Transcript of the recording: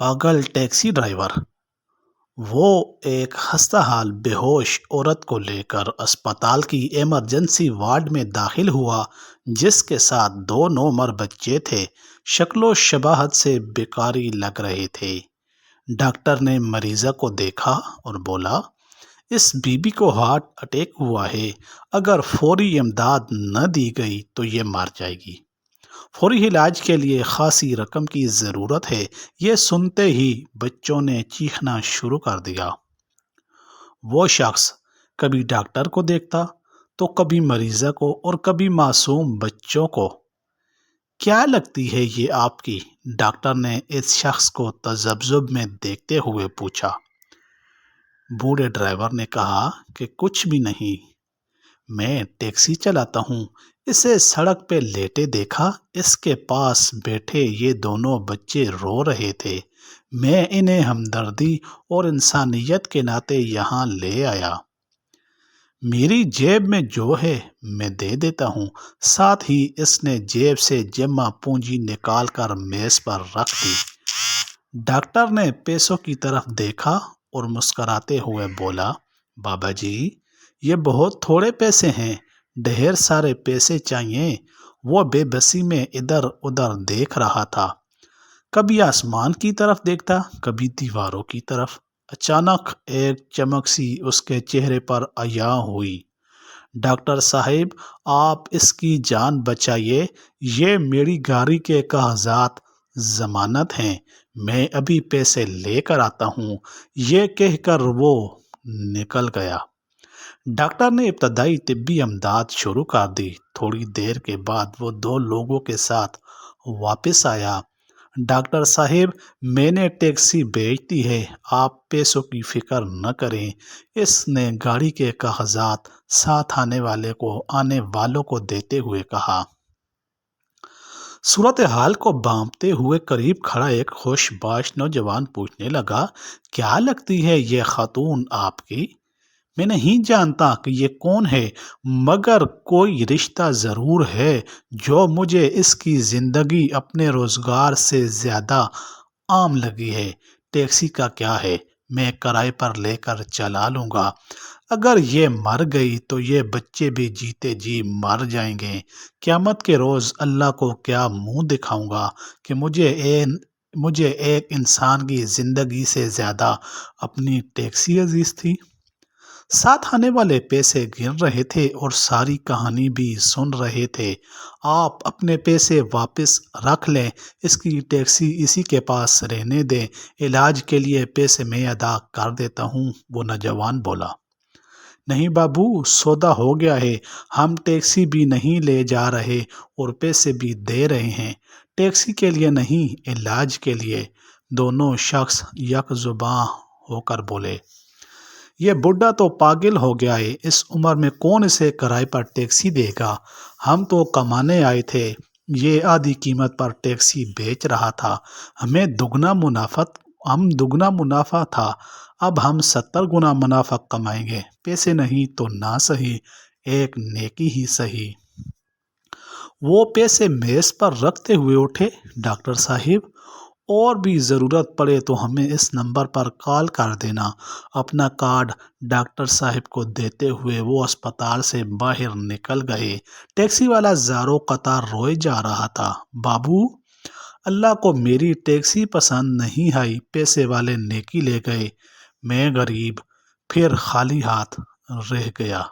پاگل taxi driver. وہ ایک خستہ حال بے ہوش عورت کو لے کر اسپتال کی ایمرجنسی وارڈ میں داخل ہوا، جس کے ساتھ 2 نوعمر بچے تھے۔ شکل و شباہت سے بیکاری لگ رہے تھے۔ ڈاکٹر نے مریضہ کو دیکھا اور بولا، اس بی بی کو ہارٹ اٹیک ہوا ہے۔ اگر فوری امداد نہ دی گئی تو یہ مر جائے گی۔ فوری علاج کے لیے خاصی رقم کی ضرورت ہے۔ یہ سنتے ہی بچوں نے چیخنا شروع کر دیا۔ وہ شخص کبھی ڈاکٹر کو دیکھتا تو کبھی مریضہ کو اور کبھی معصوم بچوں کو۔ کیا لگتی ہے یہ آپ کی؟ ڈاکٹر نے اس شخص کو تذبذب میں دیکھتے ہوئے پوچھا۔ بوڑھے ڈرائیور نے کہا کہ کچھ بھی نہیں، میں ٹیکسی چلاتا ہوں۔ اسے سڑک پہ لیٹے دیکھا، اس کے پاس بیٹھے یہ دونوں بچے رو رہے تھے۔ میں انہیں ہمدردی اور انسانیت کے ناطے یہاں لے آیا۔ میری جیب میں جو ہے میں دے دیتا ہوں۔ ساتھ ہی اس نے جیب سے جمع پونجی نکال کر میز پر رکھ دی۔ ڈاکٹر نے پیسوں کی طرف دیکھا اور مسکراتے ہوئے بولا، بابا جی، یہ بہت تھوڑے پیسے ہیں، ڈھیر سارے پیسے چاہیے۔ وہ بے بسی میں ادھر ادھر دیکھ رہا تھا، کبھی آسمان کی طرف دیکھتا، کبھی دیواروں کی طرف۔ اچانک ایک چمک سی اس کے چہرے پر عیاں ہوئی۔ ڈاکٹر صاحب، آپ اس کی جان بچائیے، یہ میری گاڑی کے کاغذات ضمانت ہیں، میں ابھی پیسے لے کر آتا ہوں۔ یہ کہہ کر وہ نکل گیا۔ ڈاکٹر نے ابتدائی طبی امداد شروع کر دی۔ تھوڑی دیر کے بعد وہ 2 لوگوں کے ساتھ واپس آیا۔ ڈاکٹر صاحب، میں نے ٹیکسی بھیج دی ہے، آپ پیسوں کی فکر نہ کریں۔ اس نے گاڑی کے کاغذات ساتھ آنے والوں کو دیتے ہوئے کہا۔ صورتحال کو بھانپتے ہوئے قریب کھڑا ایک ہوش باش نوجوان پوچھنے لگا، کیا لگتی ہے یہ خاتون آپ کی؟ میں نہیں جانتا کہ یہ کون ہے، مگر کوئی رشتہ ضرور ہے جو مجھے اس کی زندگی اپنے روزگار سے زیادہ عام لگی ہے۔ ٹیکسی کا کیا ہے، میں کرائے پر لے کر چلا لوں گا۔ اگر یہ مر گئی تو یہ بچے بھی جیتے جی مر جائیں گے۔ قیامت کے روز اللہ کو کیا منہ دکھاؤں گا کہ مجھے ایک انسان کی زندگی سے زیادہ اپنی ٹیکسی عزیز تھی۔ ساتھ آنے والے پیسے گن رہے تھے اور ساری کہانی بھی سن رہے تھے۔ آپ اپنے پیسے واپس رکھ لیں، اس کی ٹیکسی اسی کے پاس رہنے دیں، علاج کے لیے پیسے میں ادا کر دیتا ہوں، وہ نوجوان بولا۔ نہیں بابو، سودا ہو گیا ہے، ہم ٹیکسی بھی نہیں لے جا رہے اور پیسے بھی دے رہے ہیں، ٹیکسی کے لیے نہیں، علاج کے لیے۔ دونوں شخص یک زباں ہو کر بولے، یہ بڈھا تو پاگل ہو گیا ہے، اس عمر میں کون اسے کرائے پر ٹیکسی دے گا؟ ہم تو کمانے آئے تھے، یہ آدھی قیمت پر ٹیکسی بیچ رہا تھا، ہم دگنا منافع تھا، اب ہم 70 گنا منافع کمائیں گے، پیسے نہیں تو نہ سہی، ایک نیکی ہی سہی۔ وہ پیسے میز پر رکھتے ہوئے اٹھے، ڈاکٹر صاحب، اور بھی ضرورت پڑے تو ہمیں اس نمبر پر کال کر دینا۔ اپنا کارڈ ڈاکٹر صاحب کو دیتے ہوئے وہ اسپتال سے باہر نکل گئے۔ ٹیکسی والا زاروں قطار روئے جا رہا تھا۔ بابو، اللہ کو میری ٹیکسی پسند نہیں آئی، پیسے والے نیکی لے گئے، میں غریب پھر خالی ہاتھ رہ گیا۔